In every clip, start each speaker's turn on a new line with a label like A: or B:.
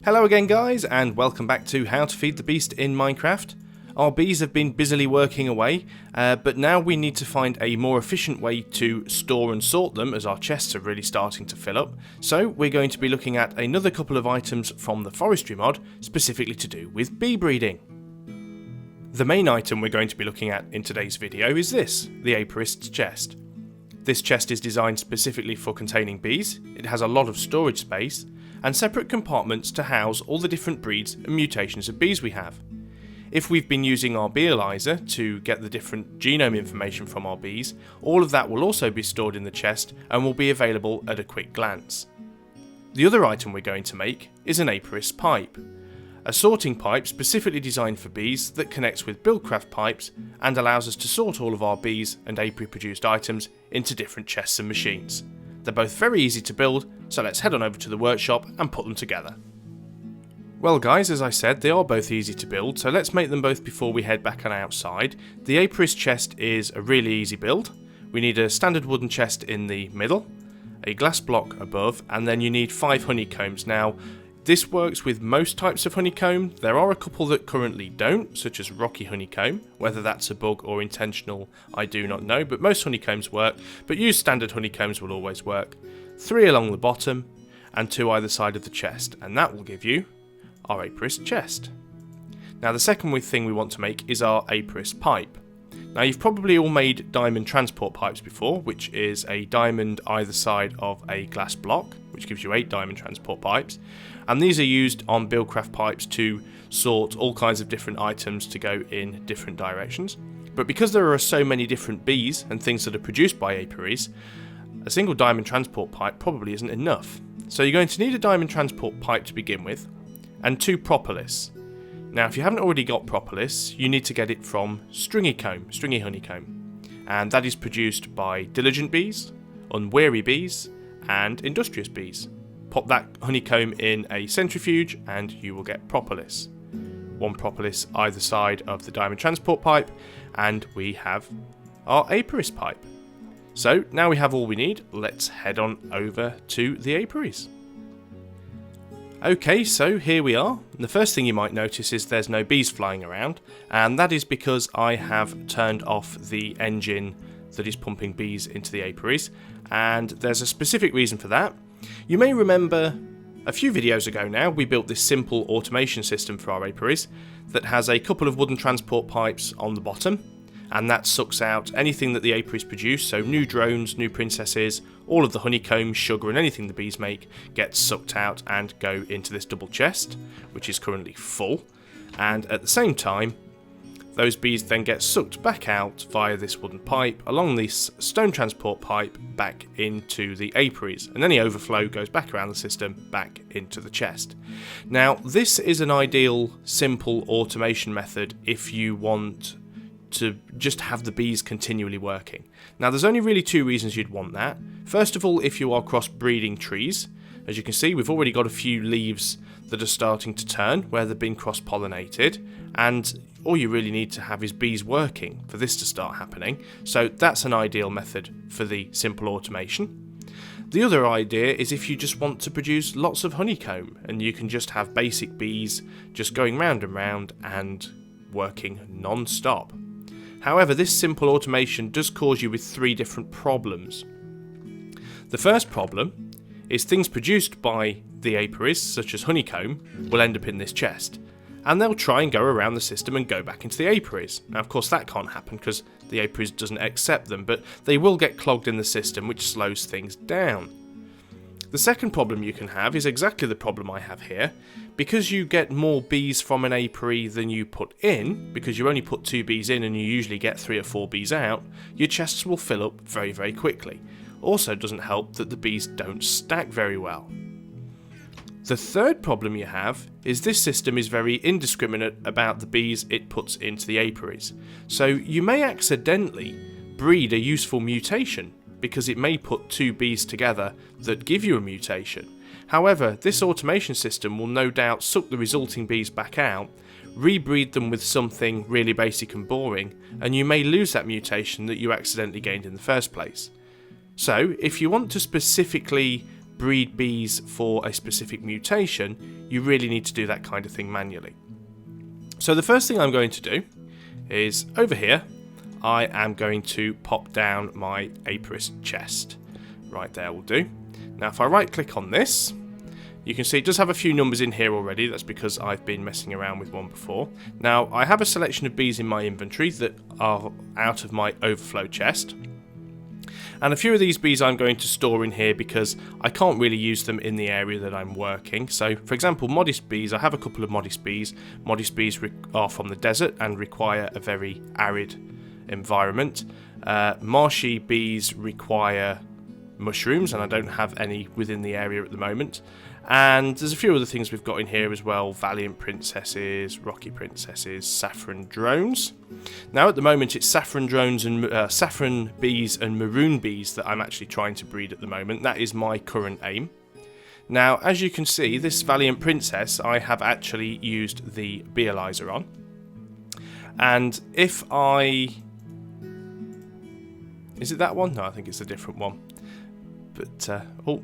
A: Hello again guys, and welcome back to How to Feed the Beast in Minecraft. Our bees have been busily working away, but now we need to find a more efficient way to store and sort them as our chests are really starting to fill up. So we're going to be looking at another couple of items from the Forestry mod, specifically to do with bee breeding. The main item we're going to be looking at in today's video is this, the Apiarist's chest. This chest is designed specifically for containing bees. It has a lot of storage space, and separate compartments to house all the different breeds and mutations of bees we have. If we've been using our Beealyzer to get the different genome information from our bees, all of that will also be stored in the chest and will be available at a quick glance. The other item we're going to make is an Apiarist pipe, a sorting pipe specifically designed for bees that connects with Buildcraft pipes and allows us to sort all of our bees and apiary produced items into different chests and machines. They're both very easy to build, so let's head on over to the workshop and put them together. Well guys, as I said, they are both easy to build, so let's make them both before we head back on outside. The Apiarist chest is a really easy build. We need a standard wooden chest in the middle, a glass block above, and then you need 5 honeycombs. Now, this works with most types of honeycomb. There are a couple that currently don't, such as rocky honeycomb. Whether that's a bug or intentional, I do not know, but most honeycombs work, but use standard honeycombs will always work. 3 along the bottom, and 2 either side of the chest, and that will give you our Apiarist chest. Now the second thing we want to make is our Apiarist pipe. Now you've probably all made diamond transport pipes before, which is a diamond either side of a glass block, which gives you 8 diamond transport pipes, and these are used on Buildcraft pipes to sort all kinds of different items to go in different directions. But because there are so many different bees and things that are produced by apiaries, a single diamond transport pipe probably isn't enough. So you're going to need a diamond transport pipe to begin with, and 2 propolis. Now if you haven't already got propolis, you need to get it from stringy honeycomb, and that is produced by diligent bees, unwary bees, and industrious bees. Pop that honeycomb in a centrifuge and you will get propolis. 1 propolis either side of the diamond transport pipe, and we have our Apiarist pipe. So now we have all we need, let's head on over to the apiaries. Okay, so here we are. The first thing you might notice is there's no bees flying around, and that is because I have turned off the engine that is pumping bees into the apiaries, and there's a specific reason for that. You may remember a few videos ago now we built this simple automation system for our apiaries that has a couple of wooden transport pipes on the bottom, and that sucks out anything that the apiaries produce, so new drones, new princesses, all of the honeycomb, sugar and anything the bees make gets sucked out and go into this double chest, which is currently full, and at the same time those bees then get sucked back out via this wooden pipe along this stone transport pipe back into the apiaries, and any overflow goes back around the system back into the chest. Now this is an ideal simple automation method if you want to just have the bees continually working. Now there's only really 2 reasons you'd want that. First of all, if you are cross-breeding trees. As you can see, we've already got a few leaves that are starting to turn where they've been cross-pollinated, and all you really need to have is bees working for this to start happening. So that's an ideal method for the simple automation. The other idea is if you just want to produce lots of honeycomb, and you can just have basic bees just going round and round and working non-stop. However, this simple automation does cause you with 3 different problems. The first problem is things produced by the apiaries, such as honeycomb, will end up in this chest, and they'll try and go around the system and go back into the apiaries. Now of course that can't happen because the apiaries doesn't accept them, but they will get clogged in the system, which slows things down. The second problem you can have is exactly the problem I have here. Because you get more bees from an apiary than you put in, because you only put 2 bees in and you usually get 3 or 4 bees out, your chests will fill up very, very quickly. Also doesn't help that the bees don't stack very well. The third problem you have is this system is very indiscriminate about the bees it puts into the apiaries. So you may accidentally breed a useful mutation, because it may put 2 bees together that give you a mutation. However, this automation system will no doubt suck the resulting bees back out, rebreed them with something really basic and boring, and you may lose that mutation that you accidentally gained in the first place. So, if you want to specifically breed bees for a specific mutation, you really need to do that kind of thing manually. So the first thing I'm going to do is over here, I am going to pop down my Apiarist chest. Right there will do. Now if I right click on this, you can see it does have a few numbers in here already. That's because I've been messing around with one before. Now I have a selection of bees in my inventory that are out of my overflow chest. And a few of these bees I'm going to store in here because I can't really use them in the area that I'm working. So for example, modest bees, I have a couple of modest bees. Modest bees are from the desert and require a very arid environment. Marshy bees require mushrooms, and I don't have any within the area at the moment. And there's a few other things we've got in here as well: Valiant Princesses, Rocky Princesses, Saffron Drones. Now at the moment it's Saffron Drones and Saffron Bees and Maroon Bees that I'm actually trying to breed at the moment. That is my current aim. Now as you can see, this Valiant Princess I have actually used the Beealyzer on. And if I... Is it that one? No, I think it's a different one. But, oh,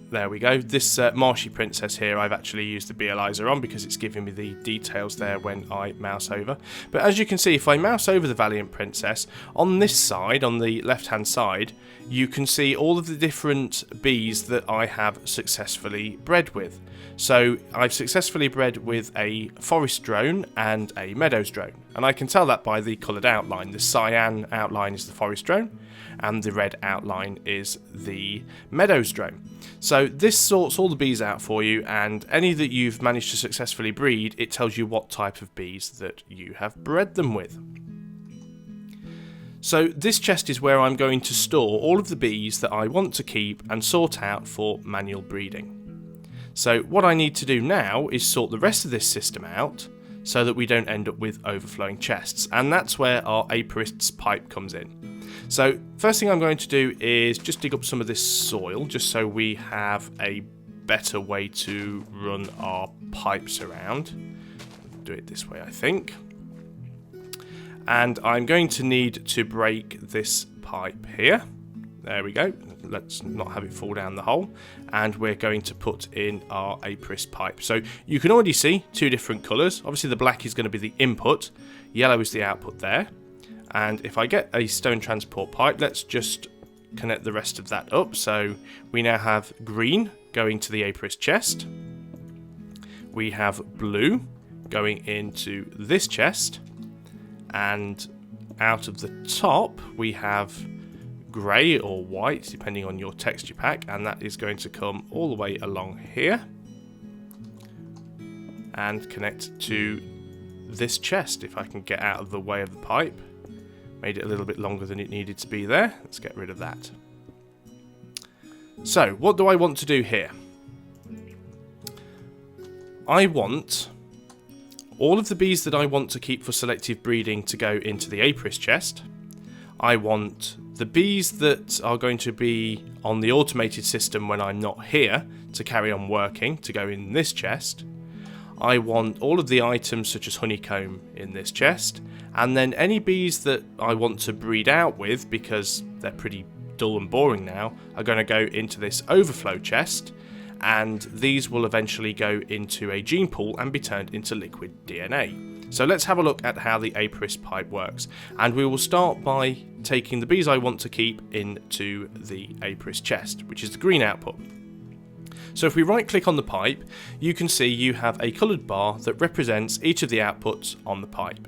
A: there we go. This Marshy Princess here, I've actually used the Beealyzer on because it's giving me the details there when I mouse over. But as you can see, if I mouse over the Valiant Princess, on this side, on the left-hand side, you can see all of the different bees that I have successfully bred with. So I've successfully bred with a forest drone and a meadows drone. And I can tell that by the coloured outline. The cyan outline is the forest drone, and the red outline is the meadows drone. So this sorts all the bees out for you, and any that you've managed to successfully breed, it tells you what type of bees that you have bred them with. So this chest is where I'm going to store all of the bees that I want to keep and sort out for manual breeding. So what I need to do now is sort the rest of this system out so that we don't end up with overflowing chests, and that's where our Apiarist's pipe comes in. So first thing I'm going to do is just dig up some of this soil just so we have a better way to run our pipes around. Do it this way, I think. And I'm going to need to break this pipe here. There we go. Let's not have it fall down the hole. And we're going to put in our Apiarist pipe. So you can already see two different colours. Obviously the black is going to be the input. Yellow is the output there. And if I get a stone transport pipe, let's just connect the rest of that up. So we now have green going to the Apiarist chest. We have blue going into this chest. And out of the top, we have grey or white, depending on your texture pack, and that is going to come all the way along here and connect to this chest. If I can get out of the way of the pipe. Made it a little bit longer than it needed to be there. Let's get rid of that. So, what do I want to do here? I want all of the bees that I want to keep for selective breeding to go into the Apiarist chest. I want the bees that are going to be on the automated system when I'm not here to carry on working to go in this chest. I want all of the items such as honeycomb in this chest, and then any bees that I want to breed out with, because they're pretty dull and boring now, are going to go into this overflow chest, and these will eventually go into a gene pool and be turned into liquid DNA. So let's have a look at how the Apiarist pipe works, and we will start by taking the bees I want to keep into the Apiarist chest, which is the green output. So if we right click on the pipe, you can see you have a coloured bar that represents each of the outputs on the pipe.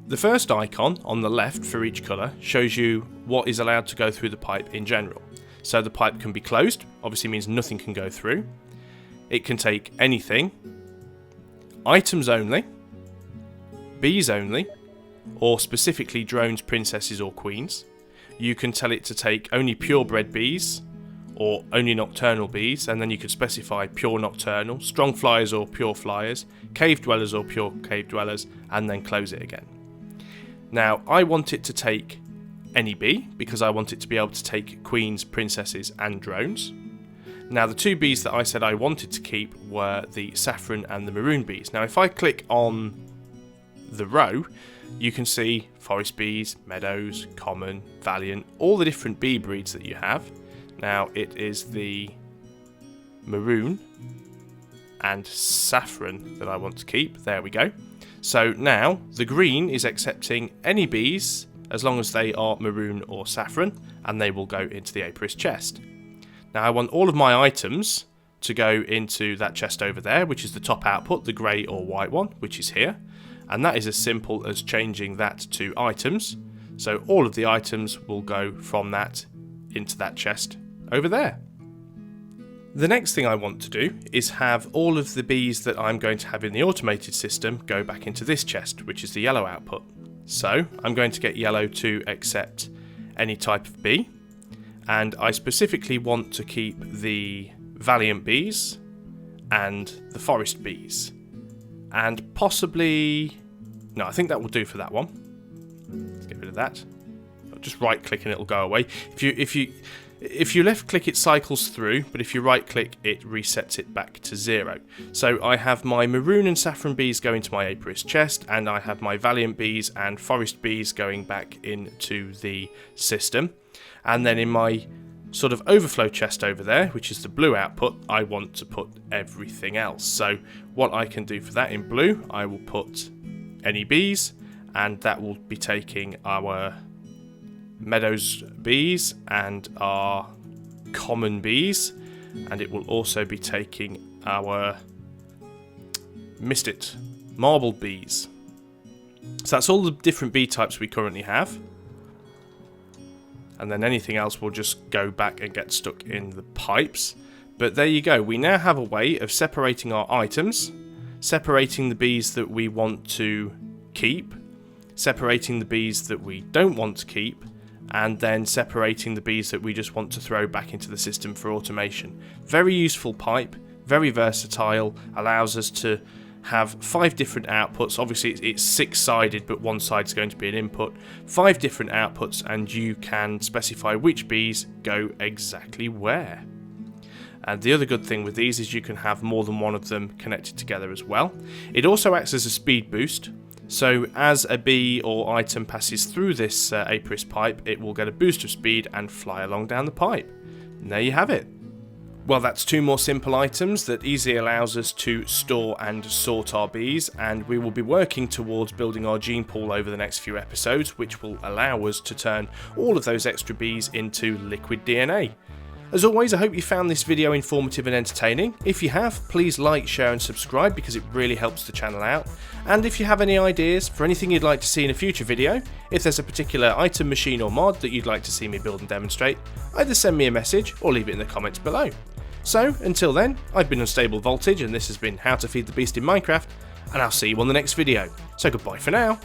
A: The first icon on the left for each colour shows you what is allowed to go through the pipe in general. So the pipe can be closed, obviously means nothing can go through. It can take anything, items only, bees only, or specifically drones, princesses or queens. You can tell it to take only purebred bees, or only nocturnal bees, and then you could specify pure nocturnal, strong flyers or pure flyers, cave dwellers or pure cave dwellers, and then close it again. Now, I want it to take any bee, because I want it to be able to take queens, princesses, and drones. Now, the two bees that I said I wanted to keep were the saffron and the maroon bees. Now, if I click on the row, you can see forest bees, meadows, common, valiant, all the different bee breeds that you have. Now, it is the maroon and saffron that I want to keep. There we go. So now the green is accepting any bees as long as they are maroon or saffron, and they will go into the Apiarist chest. Now I want all of my items to go into that chest over there, which is the top output, the grey or white one, which is here. And that is as simple as changing that to items. So all of the items will go from that into that chest over there. The next thing I want to do is have all of the bees that I'm going to have in the automated system go back into this chest, which is the yellow output. So I'm going to get yellow to accept any type of bee, and I specifically want to keep the valiant bees and the forest bees, and possibly, no, I think that will do for that one. Let's get rid of that. I'll just right click and it'll go away. If you left click, it cycles through, but if you right click, it resets it back to 0. So I have my maroon and saffron bees going to my Apiarist chest, and I have my valiant bees and forest bees going back into the system. And then in my sort of overflow chest over there, which is the blue output, I want to put everything else. So what I can do for that in blue, I will put any bees, and that will be taking our meadows bees and our common bees, and it will also be taking our marble bees. So that's all the different bee types we currently have, and then anything else will just go back and get stuck in the pipes. But there you go, we now have a way of separating our items, separating the bees that we want to keep, separating the bees that we don't want to keep, and then separating the bees that we just want to throw back into the system for automation. Very useful pipe, very versatile, allows us to have 5 different outputs. Obviously it's 6-sided, but one side's going to be an input. 5 different outputs, and you can specify which bees go exactly where. And the other good thing with these is you can have more than one of them connected together as well. It also acts as a speed boost. So as a bee or item passes through this Apiarist pipe, it will get a boost of speed and fly along down the pipe. And there you have it. Well, that's 2 more simple items that easily allows us to store and sort our bees, and we will be working towards building our gene pool over the next few episodes, which will allow us to turn all of those extra bees into liquid DNA. As always, I hope you found this video informative and entertaining. If you have, please like, share and subscribe because it really helps the channel out. And if you have any ideas for anything you'd like to see in a future video, if there's a particular item, machine or mod that you'd like to see me build and demonstrate, either send me a message or leave it in the comments below. So, until then, I've been UnstableVoltage and this has been How to Feed the Beast in Minecraft, and I'll see you on the next video. So goodbye for now.